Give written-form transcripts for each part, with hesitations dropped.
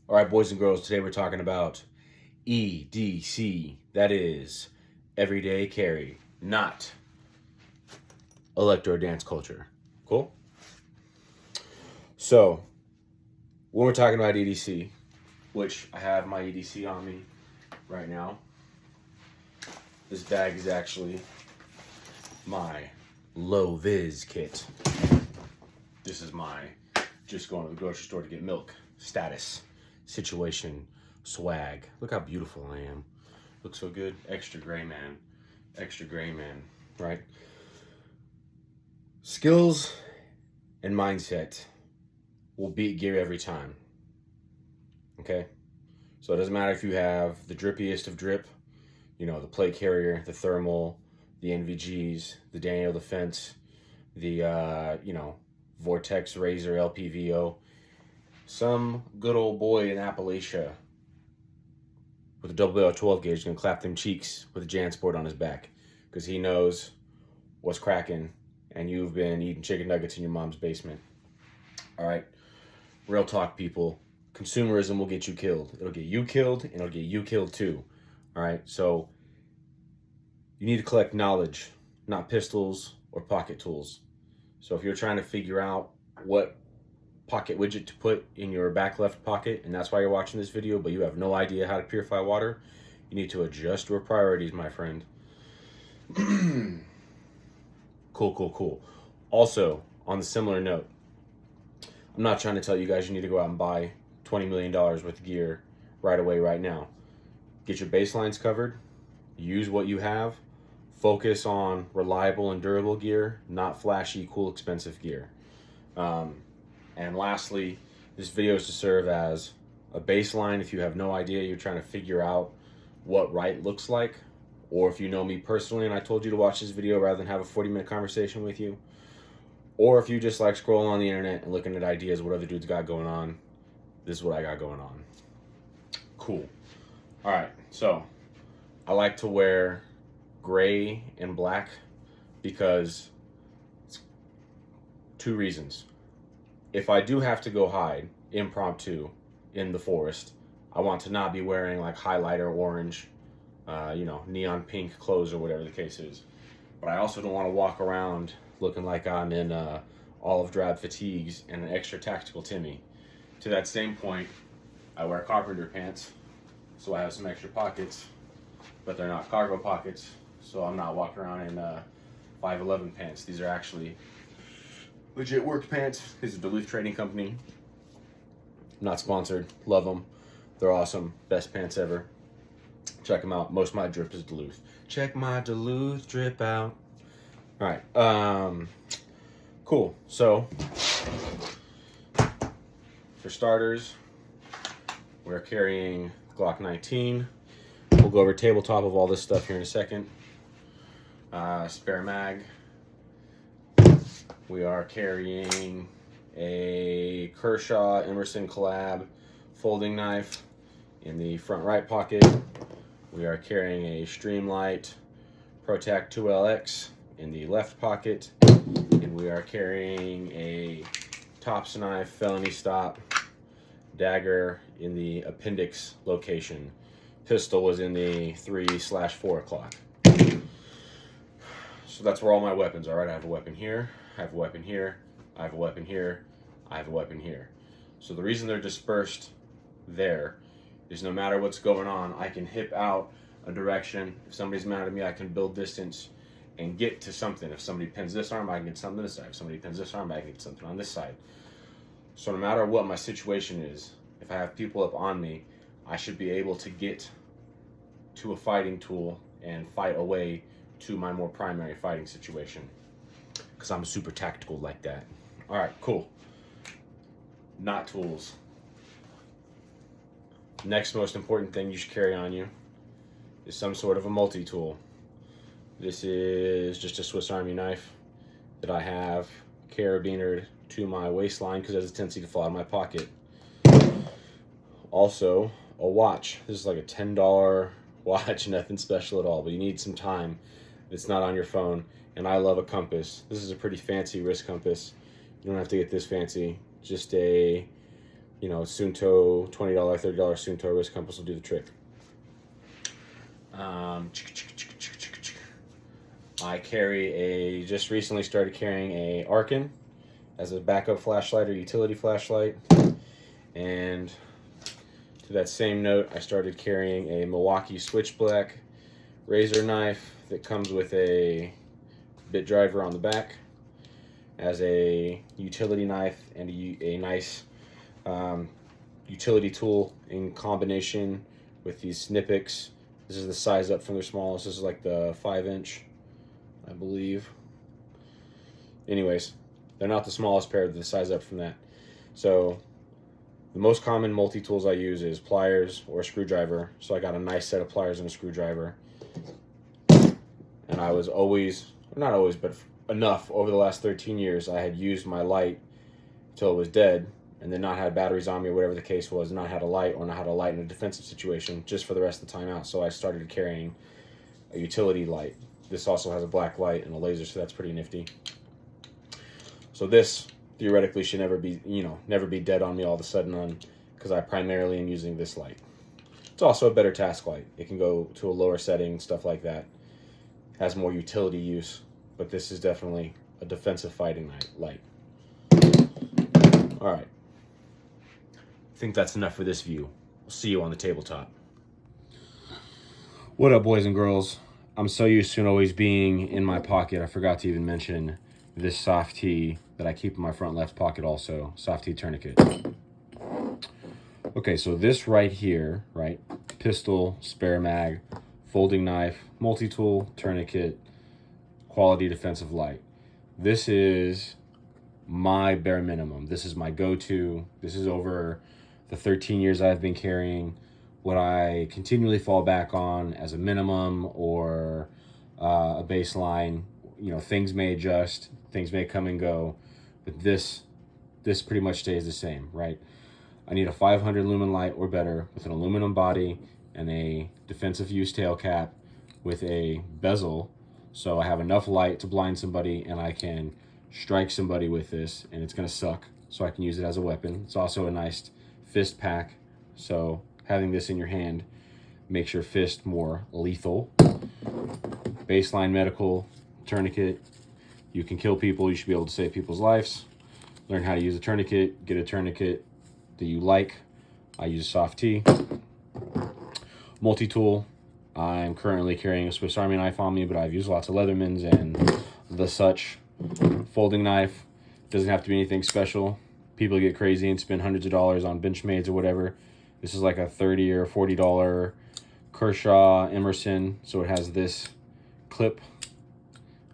All right, boys and girls, today we're talking about EDC. That is everyday carry, not electro dance culture. Cool? So, when we're talking about EDC, which I have my EDC on me right now, this bag is actually my Low Vis kit. This is my just going to the grocery store to get milk status situation swag. Look how beautiful I am. Looks so good. Extra gray man, right? Skills and mindset will beat gear every time. Okay? So it doesn't matter if you have the drippiest of drip, you know, the plate carrier, the thermal, the NVGs, the Daniel Defense, the Vortex Razor LPVO. Some good old boy in Appalachia with a WL-12 gauge is gonna clap them cheeks with a JanSport on his back because he knows what's cracking and you've been eating chicken nuggets in your mom's basement. All right, real talk, people. Consumerism will get you killed. It'll get you killed and it'll get you killed too. All right, so you need to collect knowledge, not pistols or pocket tools. So if you're trying to figure out what pocket widget to put in your back left pocket, and that's why you're watching this video, but you have no idea how to purify water, you need to adjust your priorities, my friend. Cool. Also, on the similar note, I'm not trying to tell you guys you need to go out and buy $20 million worth of gear right away, right now. Get your baselines covered, use what you have, focus on reliable and durable gear, not flashy, cool, expensive gear. And lastly, this video is to serve as a baseline if you have no idea, you're trying to figure out what right looks like, or if you know me personally and I told you to watch this video rather than have a 40-minute conversation with you, or if you just like scrolling on the internet and looking at ideas, what other dudes got going on, this is what I got going on. Cool. All right, so I like to wear gray and black because it's two reasons. If I do have to go hide impromptu in the forest, I want to not be wearing like highlighter orange, neon pink clothes or whatever the case is. But I also don't want to walk around looking like I'm in olive drab fatigues and an extra tactical Timmy. To that same point, I wear carpenter pants, so I have some extra pockets, but they're not cargo pockets, so I'm not walking around in 511 pants. These are actually legit work pants. These are Duluth Trading Company. Not sponsored. Love them. They're awesome. Best pants ever. Check them out. Most of my drip is Duluth. Check my Duluth drip out. All right. Cool. So, for starters, we're carrying Glock 19. We'll go over tabletop of all this stuff here in a second. Spare mag. We are carrying a Kershaw Emerson collab folding knife in the front right pocket. We are carrying a Streamlight ProTac 2LX in the left pocket. And we are carrying a Tops knife felony stop dagger in the appendix location. Pistol was in the 3/4 o'clock. So that's where all my weapons are, right? I have a weapon here, I have a weapon here, I have a weapon here, I have a weapon here. So the reason they're dispersed there is no matter what's going on, I can hip out a direction. If somebody's mad at me, I can build distance and get to something. If somebody pins this arm, I can get something on this side. If somebody pins this arm, I can get something on this side. So no matter what my situation is, if I have people up on me, I should be able to get to a fighting tool and fight away to my more primary fighting situation, because I'm super tactical like that. All right, cool. Not tools. Next most important thing you should carry on you is some sort of a multi-tool. This is just a Swiss Army knife that I have carabinered to my waistline because it has a tendency to fall out of my pocket. Also, a watch. This is like a $10 watch, nothing special at all, but you need some time. It's not on your phone. And I love a compass. This is a pretty fancy wrist compass. You don't have to get this fancy. Just a you know, Sunto, $20, $30 Sunto wrist compass will do the trick. I just recently started carrying a Arkin as a backup flashlight or utility flashlight. And to that same note, I started carrying a Milwaukee switchback razor knife that comes with a bit driver on the back as a utility knife and a nice utility tool in combination with these Snippets. This is the size up from their smallest. This is like the 5-inch, I believe. Anyways, they're not the smallest pair, they're the size up from that. So the most common multi-tools I use is pliers or a screwdriver. So I got a nice set of pliers and a screwdriver. And I was always, not always, but enough over the last 13 years, I had used my light till it was dead, and then not had batteries on me or whatever the case was, not had a light, or not had a light in a defensive situation just for the rest of the time out. So I started carrying a utility light. This also has a black light and a laser, so that's pretty nifty. So this theoretically should never be, never be dead on me all of a sudden because I primarily am using this light. It's also a better task light. It can go to a lower setting, stuff like that. Has more utility use, but this is definitely a defensive fighting light. All right. I think that's enough for this view. We'll see you on the tabletop. What up, boys and girls? I'm so used to it always being in my pocket. I forgot to even mention this soft tee that I keep in my front left pocket also. Soft tee tourniquet. Okay, so this right here, right? Pistol, spare mag, folding knife, multi-tool, tourniquet, quality defensive light. This is my bare minimum. This is my go-to. This is over the 13 years I've been carrying what I continually fall back on as a minimum or a baseline. Things may adjust, things may come and go, but this pretty much stays the same, right? I need a 500 lumen light or better with an aluminum body and a defensive use tail cap with a bezel, so I have enough light to blind somebody and I can strike somebody with this, and it's gonna suck, so I can use it as a weapon. It's also a nice fist pack, so having this in your hand makes your fist more lethal. Baseline medical tourniquet. You can kill people, you should be able to save people's lives. Learn how to use a tourniquet, get a tourniquet that you like. I use a soft tee. Multi-tool. I'm currently carrying a Swiss Army knife on me, but I've used lots of Leathermans and the such. Folding knife. Doesn't have to be anything special. People get crazy and spend hundreds of dollars on Benchmades or whatever. This is like a $30 or $40 Kershaw Emerson, so it has this clip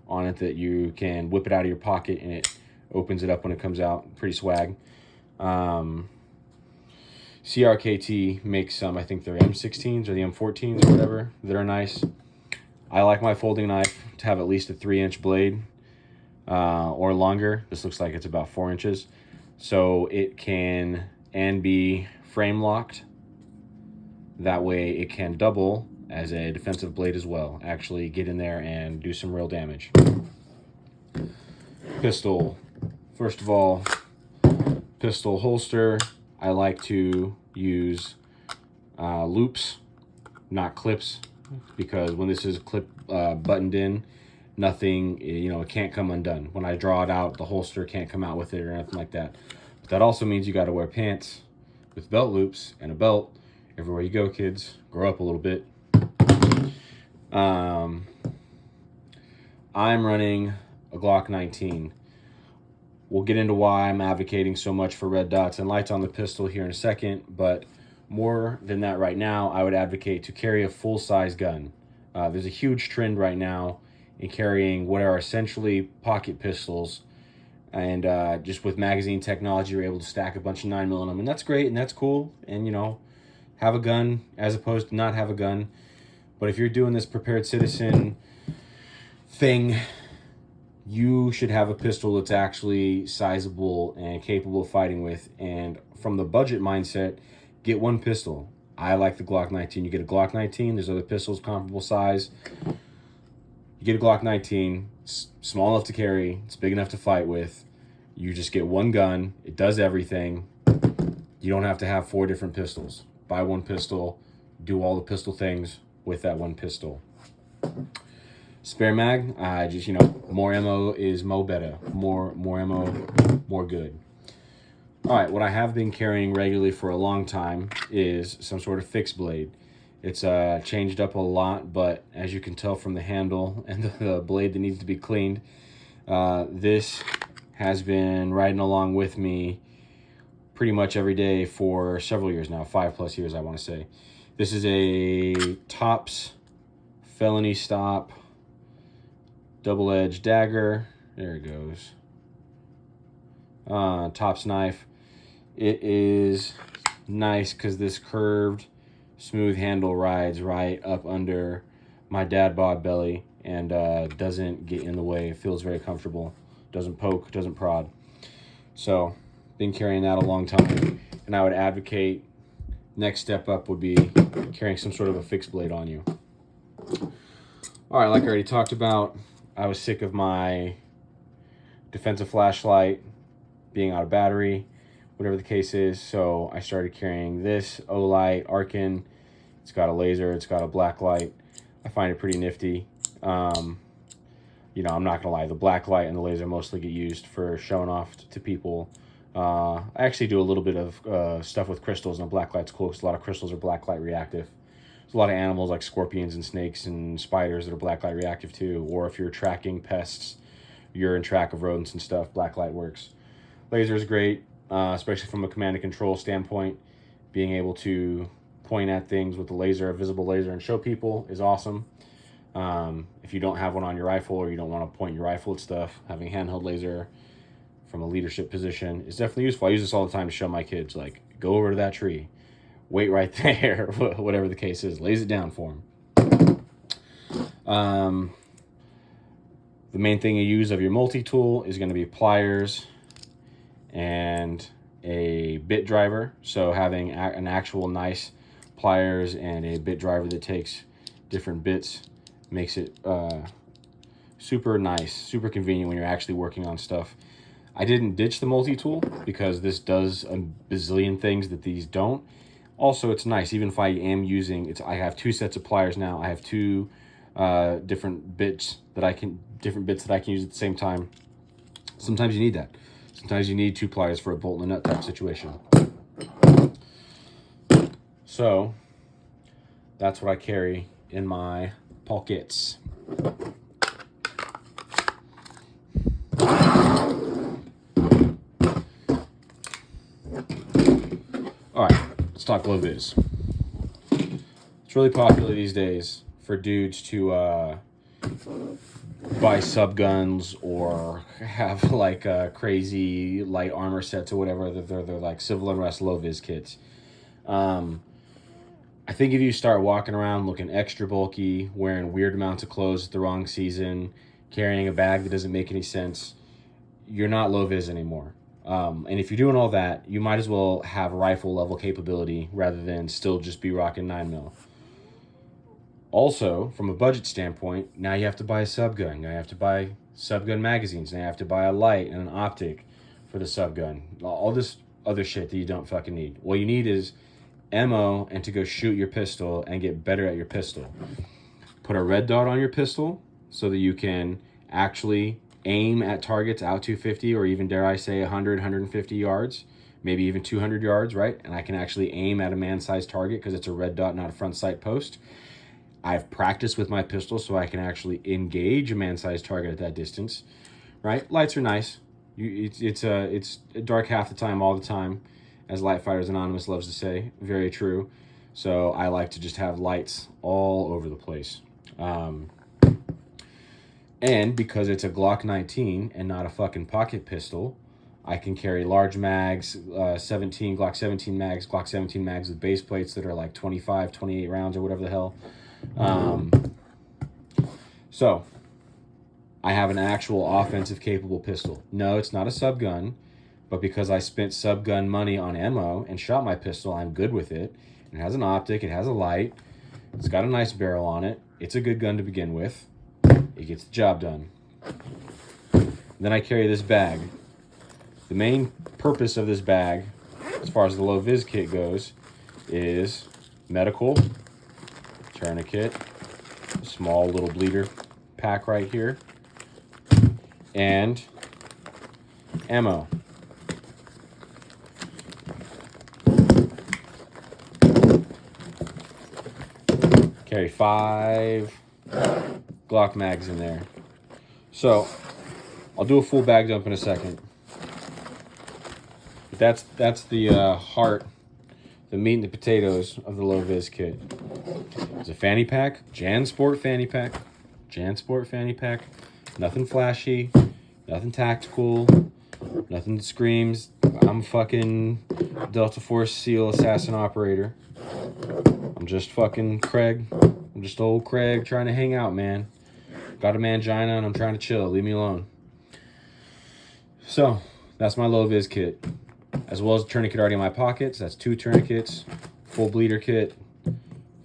on it that you can whip it out of your pocket and it opens it up when it comes out. Pretty swag. CRKT makes some, I think they're M16s or the M14s or whatever, that are nice. I like my folding knife to have at least a 3-inch blade or longer. This looks like it's about 4 inches. So it can be frame locked. That way it can double as a defensive blade as well. Actually get in there and do some real damage. Pistol. First of all, pistol holster. I like to use loops, not clips, because when this is buttoned in, nothing, it can't come undone. When I draw it out, the holster can't come out with it or anything like that. But that also means you got to wear pants with belt loops and a belt everywhere you go, kids. Grow up a little bit. I'm running a Glock 19. We'll get into why I'm advocating so much for red dots and lights on the pistol here in a second, but more than that right now, I would advocate to carry a full-size gun. There's a huge trend right now in carrying what are essentially pocket pistols, and just with magazine technology, you're able to stack a bunch of 9mm on them, and that's great and that's cool, and have a gun as opposed to not have a gun. But if you're doing this prepared citizen thing, you should have a pistol that's actually sizable and capable of fighting with. And from the budget mindset, get one pistol. I like the Glock 19. You get a Glock 19, there's other pistols comparable size. You get a Glock 19, it's small enough to carry, it's big enough to fight with. You just get one gun, it does everything. You don't have to have 4 different pistols. Buy one pistol, do all the pistol things with that one pistol. Spare mag, just, more ammo is mo better. More ammo, more good. All right, what I have been carrying regularly for a long time is some sort of fixed blade. It's changed up a lot, but as you can tell from the handle and the blade that needs to be cleaned, this has been riding along with me pretty much every day for several years now, 5+ years, I want to say. This is a Tops felony stop double-edged dagger. There it goes. Tops knife. It is nice because this curved, smooth handle rides right up under my dad bod belly and doesn't get in the way. It feels very comfortable. Doesn't poke, doesn't prod. So, been carrying that a long time. And I would advocate next step up would be carrying some sort of a fixed blade on you. All right, like I already talked about, I was sick of my defensive flashlight being out of battery, whatever the case is. So I started carrying this Olight Arkin. It's got a laser, it's got a black light. I find it pretty nifty. I'm not gonna lie, the black light and the laser mostly get used for showing off to people. I actually do a little bit of stuff with crystals, and the black light's cool because a lot of crystals are black light reactive. There's a lot of animals like scorpions and snakes and spiders that are black light reactive too. Or if you're tracking pests, you're in track of rodents and stuff, black light works. Laser is great, especially from a command and control standpoint. Being able to point at things with a laser, a visible laser, and show people is awesome. If you don't have one on your rifle or you don't want to point your rifle at stuff, having a handheld laser from a leadership position is definitely useful. I use this all the time to show my kids, like, go over to that tree, wait right there, whatever the case is, lays it down for them. The main thing you use of your multi-tool is going to be pliers and a bit driver. So having an actual nice pliers and a bit driver that takes different bits makes it super nice, super convenient when you're actually working on stuff. I didn't ditch the multi-tool because this does a bazillion things that these don't. Also, it's nice, even if I am using, I have 2 sets of pliers now. I have 2 different bits that I can use at the same time. Sometimes you need that. Sometimes you need 2 pliers for a bolt and a nut type situation. So, that's what I carry in my pockets. All right, let's talk Low Vis. It's really popular these days for dudes to buy sub guns or have like crazy light armor sets or whatever. They're like civil unrest Low Vis kits. I think if you start walking around looking extra bulky, wearing weird amounts of clothes at the wrong season, carrying a bag that doesn't make any sense, you're not Low Vis anymore. And if you're doing all that, you might as well have rifle level capability rather than still just be rocking 9mm. Also, from a budget standpoint, now you have to buy a subgun. Now you have to buy subgun magazines. Now you have to buy a light and an optic for the subgun. All this other shit that you don't fucking need. What you need is ammo and to go shoot your pistol and get better at your pistol. Put a red dot on your pistol so that you can actually aim at targets out 250 or even, dare I say, 100, 150 yards, maybe even 200 yards, right? And I can actually aim at a man-sized target because it's a red dot, not a front sight post. I've practiced with my pistol so I can actually engage a man-sized target at that distance, right? Lights are nice. It's dark half the time, all the time, as Light Fighters Anonymous loves to say. Very true. So I like to just have lights all over the place. And because it's a Glock 19 and not a fucking pocket pistol, I can carry large mags, Glock 17 mags, Glock 17 mags with base plates that are like 25, 28 rounds or whatever the hell. So I have an actual offensive capable pistol. No, it's not a subgun, but because I spent subgun money on ammo and shot my pistol, I'm good with it. It has an optic, it has a light, it's got a nice barrel on it. It's a good gun to begin with. It gets the job done. Then I carry this bag. The main purpose of this bag as far as the Low Vis kit goes, is medical, tourniquet, small little bleeder pack right here, and ammo. Carry 5 Glock mags in there. So I'll do a full bag dump in a second. But that's the heart, the meat and the potatoes of the Low Vis kit. It's a fanny pack, JanSport fanny pack. JanSport fanny pack. Nothing flashy, nothing tactical, nothing that screams I'm fucking Delta Force SEAL assassin operator. I'm just fucking Craig. I'm just old Craig trying to hang out, man. Got a mangina and I'm trying to chill. Leave me alone. So, that's my Low Vis kit. As well as a tourniquet already in my pockets. That's 2 tourniquets, full bleeder kit,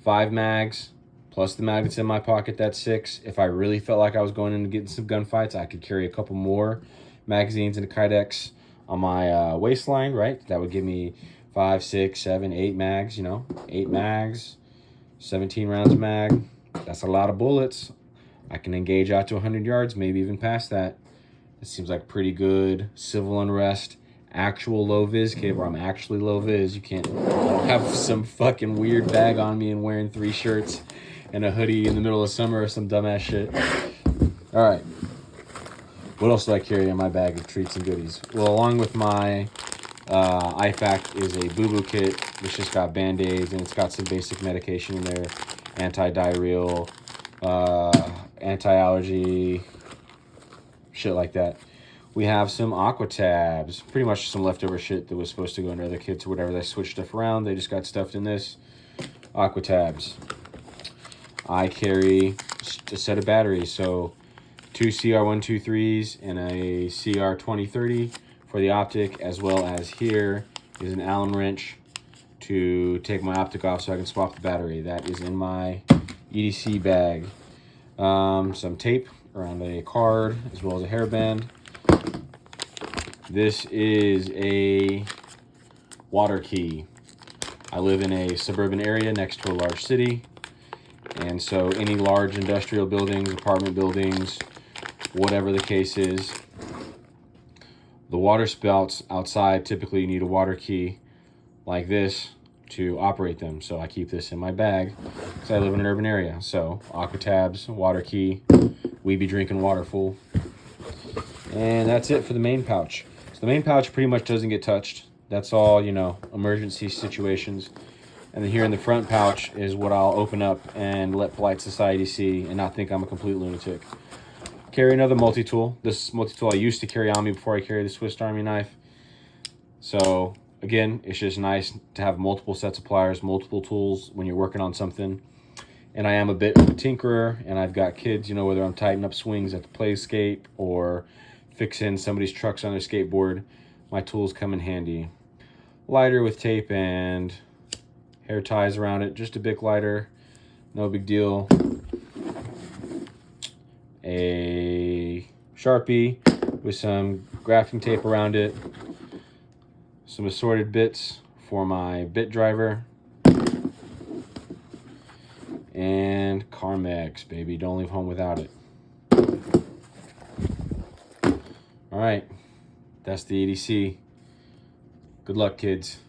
5 mags, plus the mag that's in my pocket, that's 6. If I really felt like I was going in to get in some gunfights, I could carry a couple more magazines and a kydex on my waistline, right? That would give me 5, 6, 7, 8 mags, you know, 8 mags, 17 rounds of mag. That's a lot of bullets. I can engage out to 100 yards, maybe even past that. It seems like pretty good civil unrest, actual Low Vis kit where I'm actually Low Vis. You can't have some fucking weird bag on me and wearing 3 shirts and a hoodie in the middle of summer or some dumbass shit. All right. What else do I carry in my bag of treats and goodies? Well, along with my IFAC is a boo-boo kit, which just got Band-Aids, and it's got some basic medication in there, anti-diarrheal, anti-allergy, shit like that. We have some aqua tabs, pretty much some leftover shit that was supposed to go into other kits or whatever. They switched stuff around. They just got stuffed in this. Aqua tabs. I carry a set of batteries, so 2 CR123s and a CR2030 for the optic, as well as here is an Allen wrench to take my optic off so I can swap the battery. That is in my EDC bag. Some tape around a card, as well as a hairband. This is a water key. I live in a suburban area next to a large city, and so any large industrial buildings, apartment buildings, whatever the case is, the water spouts outside, typically you need a water key like this to operate them. So I keep this in my bag because I live in an urban area. So aqua tabs, water key, we be drinking water full. And that's it for the main pouch. So the main pouch pretty much doesn't get touched. That's all, you know, emergency situations. And then here in the front pouch is what I'll open up and let polite society see and not think I'm a complete lunatic. Carry another multi-tool. This multi-tool I used to carry on me before I carried the Swiss Army knife. So again, it's just nice to have multiple sets of pliers, multiple tools when you're working on something. And I am a bit of a tinkerer, and I've got kids, you know, whether I'm tightening up swings at the playscape or fixing somebody's trucks on their skateboard, my tools come in handy. Lighter with tape and hair ties around it, just a Bic lighter, no big deal. A Sharpie with some graphing tape around it, some assorted bits for my bit driver, and Carmex, baby, don't leave home without it. All right, that's the EDC. Good luck, kids.